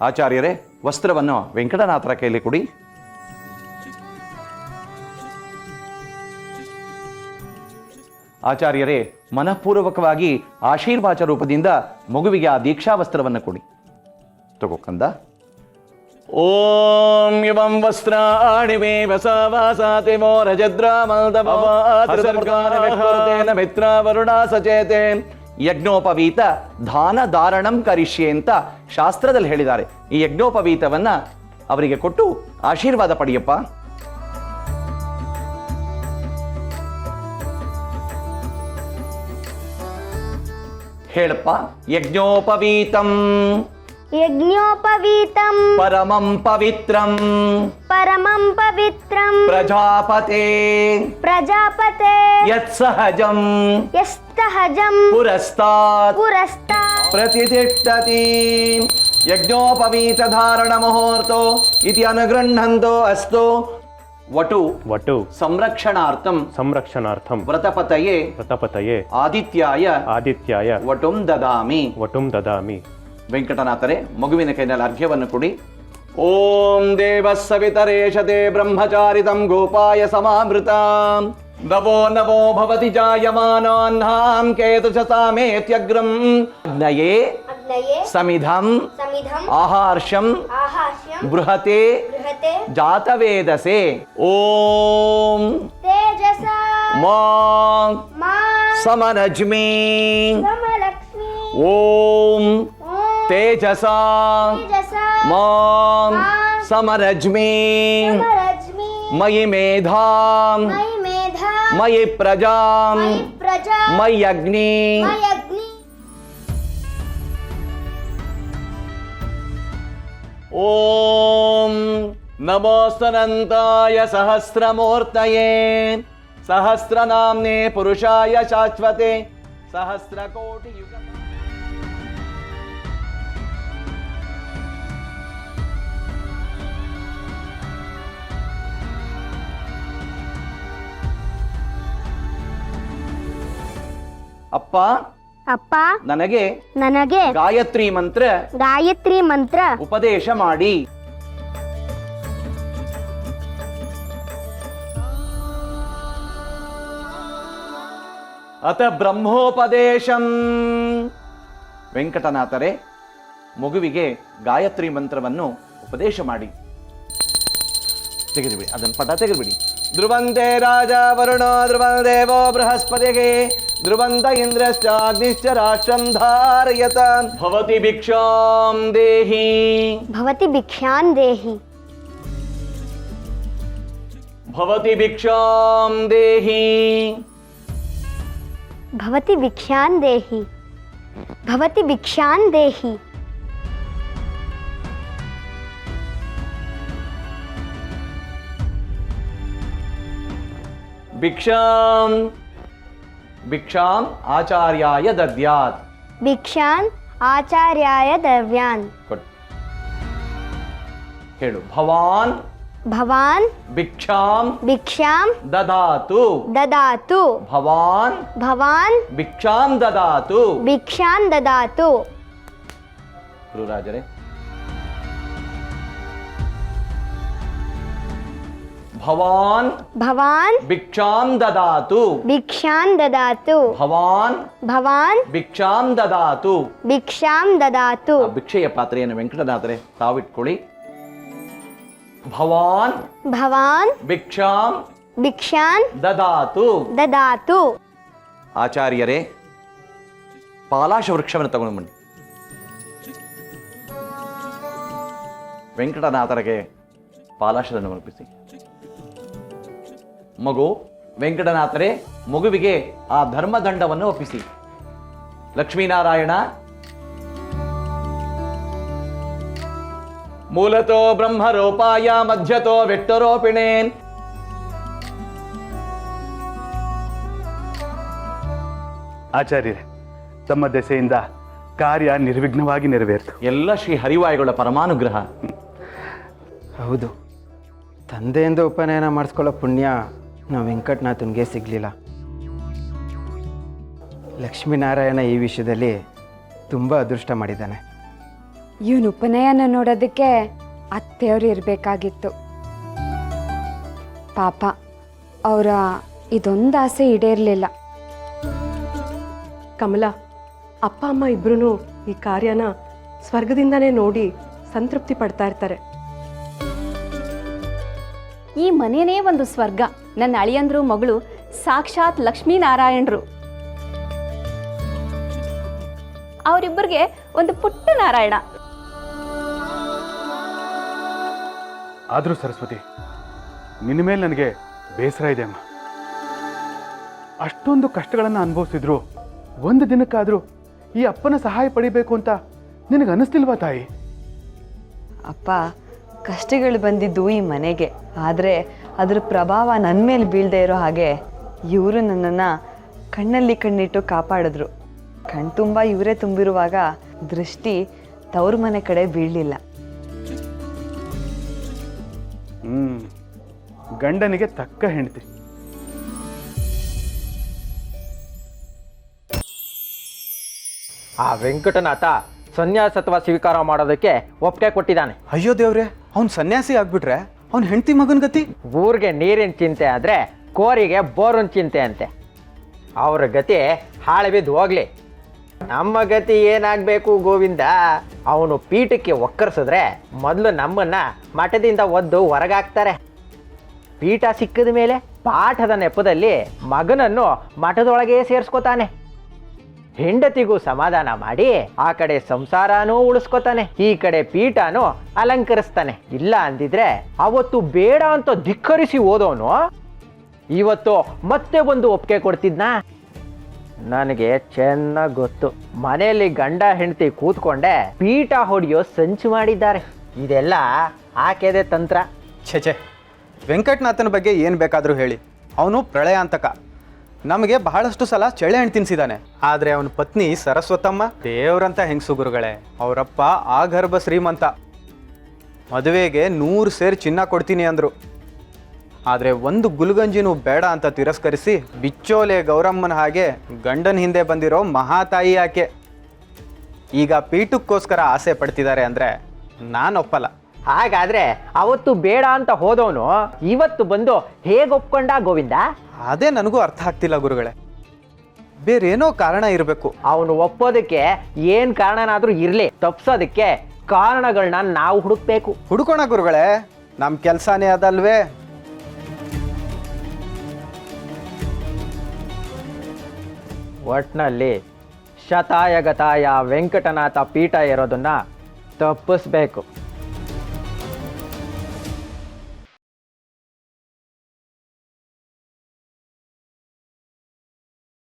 ಆಚಾರ್ಯರೇ, ವಸ್ತ್ರವನ್ನು ವೆಂಕಟನಾಥರ ಕೈಯಲ್ಲಿ ಕೊಡಿ. ಆಚಾರ್ಯರೇ, ಮನಃಪೂರ್ವಕವಾಗಿ ಆಶೀರ್ವಾಚ ರೂಪದಿಂದ ಮಗುವಿಗೆ ಆ ದೀಕ್ಷಾ ವಸ್ತ್ರವನ್ನು ಕೊಡಿ. ತಗೋಕಂದ. ಓಂ ಇವಂ ವಸ್ತ್ರಾಣಿ ಮೇ ವಸವಾಸಾತಿ ಮೋರಜದ್ರಾಮಲ್ತೇನ ಮಿತ್ರ ವರುಣ ಸಚೇತೆ ಯಜ್ಞೋಪವೀತ ದಾನ ಧಾರಣಂ ಕರಿಷ್ಯೆ ಅಂತ ಶಾಸ್ತ್ರದಲ್ಲಿ ಹೇಳಿದ್ದಾರೆ. ಈ ಯಜ್ಞೋಪವೀತವನ್ನ ಅವರಿಗೆ ಕೊಟ್ಟು ಆಶೀರ್ವಾದ ಪಡೆಯಪ್ಪ. ಹೇಳಪ್ಪ. ಯಜ್ಞೋಪವೀತಂ ಯಜ್ಞೋಪವೀತಂ ಪರಮಂ ಪವಿತ್ರಂ ಪರಮಂ ಪವಿತ್ರಂ ಪ್ರಜಾಪತೆ ಪ್ರಜಾಪತೆ ಯತ್ಸಹಜಂ ಯಸ್ತಹಜಂ ಪುರಸ್ತಾತ್ ಪುರಸ್ತಾತ್ ಪ್ರತಿಷ್ಠತಿ. ಯಜ್ಞೋಪವೀತ ಧಾರಣ ಮುಹೂರ್ತೋ ಇತಿ ಅನುಗೃಹಂತೋ ಅಸ್ತು. ವಟು ಸಂರಕ್ಷಣಾರ್ಥಂ ವ್ರತಪತಯೇ ಆದಿತ್ಯಾಯ ವಟುಂ ದದಾಮಿ. ವೆಂಕಟನಾಥರೇ, ಮಗುವಿನ ಕೈನಲ್ಲಿ ಅರ್ಘ್ಯವನ್ನು ಕೊಡಿ. ಓಂ ದೇವ ಸವಿತರೇಶತೆ ಬ್ರಹ್ಮಚಾರಿತಂ ಗೋಪಾಯ ಸಮಾಮೃತಾಂ ನವೋ ನವೋ ಭವತಿ ಜಾಯಮಾನಾನ್ನಾಂ ಕೇತುಷತಾಮೇತ್ಯಗ್ರಂ ಅಗ್ನಯೇ ಸಮಿಧಂ ಆಹಾರ್ಷಂ ಬೃಹತೆ ಜಾತವೇದಸೆ. ಓಂ ತೇಜಸಾ ಮಾಂ ಸಮನಜ್ಮಿ. ಓಂ ತೇಜಸಾ ಮಾಂ ಸಮರಜ್ಮಿ. ಮಯಿ ಮೇಧಾಂ ಮಯಿ ಪ್ರಜಾಂ ಮಯಿ ಅಗ್ನಿ. ಓಂ ನಮೋಸ್ತನಂತಾಯ ಸಹಸ್ರಮೂರ್ತಯೇ ಸಹಸ್ರನಾಮ್ನೇ ಪುರುಷಾಯ ಶಾಶ್ವತೆ ಸಹಸ್ರಕೋಟಿ ಯುಗ. ಅಪ್ಪ, ನನಗೆ ಗಾಯತ್ರಿ ಮಂತ್ರ ಉಪದೇಶ ಮಾಡಿ. ಅತ ಬ್ರಹ್ಮೋಪದೇಶಂ. ವೆಂಕಟನಾಥರೇ, ಮಗುವಿಗೆ ಗಾಯತ್ರಿ ಮಂತ್ರವನ್ನು ಉಪದೇಶ ಮಾಡಿ. ತೆಗೆದುಬಿಡಿ, ಅದನ್ನು ಪಟ ತೆಗೆದುಬಿಡಿ. ಧ್ರುವಂತೆ ರಾಜ ವರುಣೋ ಧ್ರುವಂ ದೇವೋ ಬೃಹಸ್ಪತಿಗೆ ಧ್ರುವಂತ ಇಂದ್ರಶ್ಚ ಅಗ್ನಿಶ್ಚ ರಾಷ್ಟ್ರಂ ಧಾರಯತ. ಭವತಿ ಭಿಕ್ಷಾಂ ದೇಹಿ ಭವತಿ ಭಿಕ್ಷಾಂ ದೇಹಿ ಭವತಿ ಭಿಕ್ಷಾಂ ದೇಹಿ ಭವತಿ ಭಿಕ್ಷಾಂ ದೇಹಿ ಭವತಿ ಭಿಕ್ಷಾಂ ದೇಹಿ. ಭಿಕ್ಷಾಂ ಆಚಾರ್ಯಾಯ ದದ್ಯಾತ್. ಭಿಕ್ಷಾಂ ಆಚಾರ್ಯಾಯ ದವ್ಯಾನ್. ಹೇಳು. ಭವಾನ್ ಭಿಕ್ಷಾಂ ದದಾತು. ಭವಾನ್ ಭಿಕ್ಷಾಂ ದದಾತು. ಗುರುರಾಜರೇ, ಭವಾನ್ ಭಿಕ್ಷಾಂ ದದಾತು. ಭವಾನ್ ಭಿಕ್ಷಾಂ ದದಾತು. ಭಿಕ್ಷೆಯ ಪಾತ್ರೆಯನ್ನು ವೆಂಕಟನಾಥರೇ ತಾವಿಟ್ಕೊಳ್ಳಿ. ಭವಾನ್ ಭಿಕ್ಷಾಂ ದದಾತು. ಆಚಾರ್ಯರೇ, ಪಾಲಾಶ ವೃಕ್ಷವನ್ನು ತಗೊಂಡು ಬನ್ನಿ. ವೆಂಕಟನಾಥರಿಗೆ ಪಾಲಾಶವನ್ನು ಅರ್ಪಿಸಿ. ಮಗು ವೆಂಕಟನಾಥರೇ, ಮಗುವಿಗೆ ಆ ಧರ್ಮದಂಡವನ್ನು ಒಪ್ಪಿಸಿ. ಲಕ್ಷ್ಮೀನಾರಾಯಣ. ಮೂಲತೋ ಬ್ರಹ್ಮರೂಪಾಯ ಮಧ್ಯತೋ ವಿಟ್ಟರೋಪಿಣೇ. ಆಚಾರ್ಯರೇ, ತಮ್ಮ ದೆಸೆಯಿಂದ ಕಾರ್ಯ ನಿರ್ವಿಘ್ನವಾಗಿ ನೆರವೇರಿತು. ಎಲ್ಲ ಶ್ರೀ ಹರಿವಾಯುಗಳ ಪರಮಾನುಗ್ರಹ. ಹೌದು, ತಂದೆಯಿಂದ ಉಪನಯನ ಮಾಡಿಸ್ಕೊಳ್ಳೋ ಪುಣ್ಯ ನಾವು ವೆಂಕಟನಾಥನ್ಗೆ ಸಿಗಲಿಲ್ಲ. ಲಕ್ಷ್ಮೀನಾರಾಯಣ ಈ ವಿಷಯದಲ್ಲಿ ತುಂಬ ಅದೃಷ್ಟ ಮಾಡಿದ್ದಾನೆ. ಇವನ ಉಪನಯನ ನೋಡೋದಕ್ಕೆ ಅತ್ತೆಯವರು ಇರಬೇಕಾಗಿತ್ತು. ಪಾಪ ಅವರ ಇದೊಂದು ಆಸೆ ಈಡೇರಲಿಲ್ಲ. ಕಮಲ, ಅಪ್ಪ ಅಮ್ಮ ಇಬ್ಬರೂ ಈ ಕಾರ್ಯನ ಸ್ವರ್ಗದಿಂದನೇ ನೋಡಿ ಸಂತೃಪ್ತಿ ಪಡ್ತಾ ಇರ್ತಾರೆ. ಈ ಮನೆಯೇ ಒಂದು ಸ್ವರ್ಗ. ನನ್ನ ಅಳಿಯಂದ್ರು ಮಗಳು ಸಾಕ್ಷಾತ್ ಲಕ್ಷ್ಮೀನಾರಾಯಣರು. ಅವರಿಬ್ಬರಿಗೆ ಒಂದು ಪುಟ್ಟ ನಾರಾಯಣ. ಆದರೂ ಸರಸ್ವತಿ, ನಿನ್ನ ಮೇಲೆ ನನಗೆ ಬೇಸರ ಇದೆ ಅಮ್ಮ. ಅಷ್ಟೊಂದು ಕಷ್ಟಗಳನ್ನು ಅನುಭವಿಸಿದ್ರು ಒಂದು ದಿನಕ್ಕಾದರೂ ಈ ಅಪ್ಪನ ಸಹಾಯ ಪಡಿಬೇಕು ಅಂತ ನಿನಗೆ ಅನ್ನಿಸ್ತಿಲ್ವಾ ತಾಯಿ? ಅಪ್ಪ, ಕಷ್ಟಗಳು ಬಂದಿದ್ದು ಈ ಮನೆಗೆ, ಆದರೆ ಅದರ ಪ್ರಭಾವ ನನ್ನ ಮೇಲೆ ಬೀಳದೇ ಇರೋ ಹಾಗೆ ಇವರು ನನ್ನನ್ನು ಕಣ್ಣಲ್ಲಿ ಕಣ್ಣಿಟ್ಟು ಕಾಪಾಡಿದ್ರು. ಕಣ್ತುಂಬ ಇವರೇ ತುಂಬಿರುವಾಗ ದೃಷ್ಟಿ ತವ್ರ ಮನೆ ಕಡೆ ಬೀಳಲಿಲ್ಲ. ಗಂಡನಿಗೆ ತಕ್ಕ ಹೆಂಡತಿ. ಆ ವೆಂಕಟನಾಥ ಸನ್ಯಾಸತ್ವ ಸ್ವೀಕಾರ ಮಾಡೋದಕ್ಕೆ ಒಪ್ಪಿಗೆ ಕೊಟ್ಟಿದ್ದಾನೆ. ಅಯ್ಯೋ ದೇವ್ರೆ, ಅವ್ನು ಸನ್ಯಾಸಿ ಆಗ್ಬಿಟ್ರೆ ಅವ್ನ ಹೆಂಡತಿ ಮಗನ ಗತಿ? ಊರಿಗೆ ನೀರಿನ ಚಿಂತೆ ಆದರೆ ಕೋರಿಗೆ ಬೋರಿನ ಚಿಂತೆ ಅಂತೆ. ಅವ್ರ ಗತಿ ಹಾಳು ಬಿದ್ದು ಹೋಗ್ಲಿ. ನಮ್ಮ ಗತಿ ಏನಾಗಬೇಕು ಗೋವಿಂದ? ಅವನು ಪೀಠಕ್ಕೆ ಒಕ್ಕರ್ಸಿದ್ರೆ ಮೊದಲು ನಮ್ಮನ್ನ ಮಠದಿಂದ ಒದ್ದು ಹೊರಗಾಕ್ತಾರೆ. ಪೀಠ ಸಿಕ್ಕಿದ ಮೇಲೆ ಪಾಠದ ನೆಪದಲ್ಲಿ ಮಗನನ್ನು ಮಠದೊಳಗೆ ಸೇರಿಸ್ಕೋತಾನೆ. ಹೆಂಡತಿಗೂ ಸಮಾಧಾನ ಮಾಡಿ ಆ ಕಡೆ ಸಂಸಾರನೂ ಉಳಿಸ್ಕೋತಾನೆ, ಈ ಕಡೆ ಪೀಠನೂ ಅಲಂಕರಿಸ್ತಾನೆ. ಇಲ್ಲ ಅಂದಿದ್ರೆ ಅವತ್ತು ಬೇಡ ಅಂತ ಧಿಕ್ಕರಿಸಿ ಓದೋನು ಇವತ್ತು ಮತ್ತೆ ಒಂದು ಒಪ್ಪಿಗೆ ಕೊಡ್ತಿದ್ನ? ನನಗೆ ಚೆನ್ನಾಗಿ ಗೊತ್ತು. ಮನೆಯಲ್ಲಿ ಗಂಡ ಹೆಂಡತಿ ಕೂತ್ಕೊಂಡೆ ಪೀಠ ಹೊಡೆಯೋ ಸಂಚು ಮಾಡಿದ್ದಾರೆ. ಇದೆಲ್ಲ ಆಕೆದೆ ತಂತ್ರ. ಛೆ, ವೆಂಕಟನಾಥನ ಬಗ್ಗೆ ಏನು ಬೇಕಾದರೂ ಹೇಳಿ, ಅವನು ಪ್ರಳಯಾಂತಕ. ನಮಗೆ ಬಹಳಷ್ಟು ಸಲ ಚಳೆ ಹಣ್ಣು ತಿನ್ನಿಸಿದ್ದಾನೆ. ಆದರೆ ಅವನ ಪತ್ನಿ ಸರಸ್ವತಮ್ಮ ದೇವ್ರಂತ ಹೆಂಗಸು ಗುರುಗಳೇ. ಅವರಪ್ಪ ಆಗರ್ಭ ಶ್ರೀಮಂತ. ಮದುವೆಗೆ 100 ಸೇರು ಚಿನ್ನ ಕೊಡ್ತೀನಿ ಅಂದರು. ಆದರೆ ಒಂದು ಗುಲ್ಗಂಜಿನೂ ಬೇಡ ಅಂತ ತಿರಸ್ಕರಿಸಿ ಬಿಚ್ಚೋಲೆ ಗೌರಮ್ಮನ ಹಾಗೆ ಗಂಡನ ಹಿಂದೆ ಬಂದಿರೋ ಮಹಾತಾಯಿ ಆಕೆ. ಈಗ ಪೀಠಕ್ಕೋಸ್ಕರ ಆಸೆ ಪಡ್ತಿದ್ದಾರೆ ಅಂದರೆ ನಾನು ಒಪ್ಪಲ್ಲ. ಹಾಗಾದ್ರೆ ಅವತ್ತು ಬೇಡ ಅಂತ ಹೋದವನು ಇವತ್ತು ಬಂದು ಹೇಗೆ ಒಪ್ಕೊಂಡ ಗೋವಿಂದ? ಅದೇ ನನಗೂ ಅರ್ಥ ಆಗ್ತಿಲ್ಲ ಗುರುಗಳೇ. ಬೇರೇನೋ ಕಾರಣ ಇರಬೇಕು. ಅವನು ಒಪ್ಪೋದಕ್ಕೆ ಏನು ಕಾರಣನಾದರೂ ಇರಲಿ, ತಪ್ಸೋದಕ್ಕೆ ಕಾರಣಗಳನ್ನ ನಾವು ಹುಡುಕ್ಬೇಕು. ಹುಡುಕೋಣ ಗುರುಗಳೇ, ನಮ್ಮ ಕೆಲಸನೇ ಅದಲ್ವೇ. ಒಟ್ನಲ್ಲಿ ಶತಾಯ ಗತಾಯ ವೆಂಕಟನಾಥ ಪೀಠ ಇರೋದನ್ನ ತಪ್ಪಿಸ್ಬೇಕು.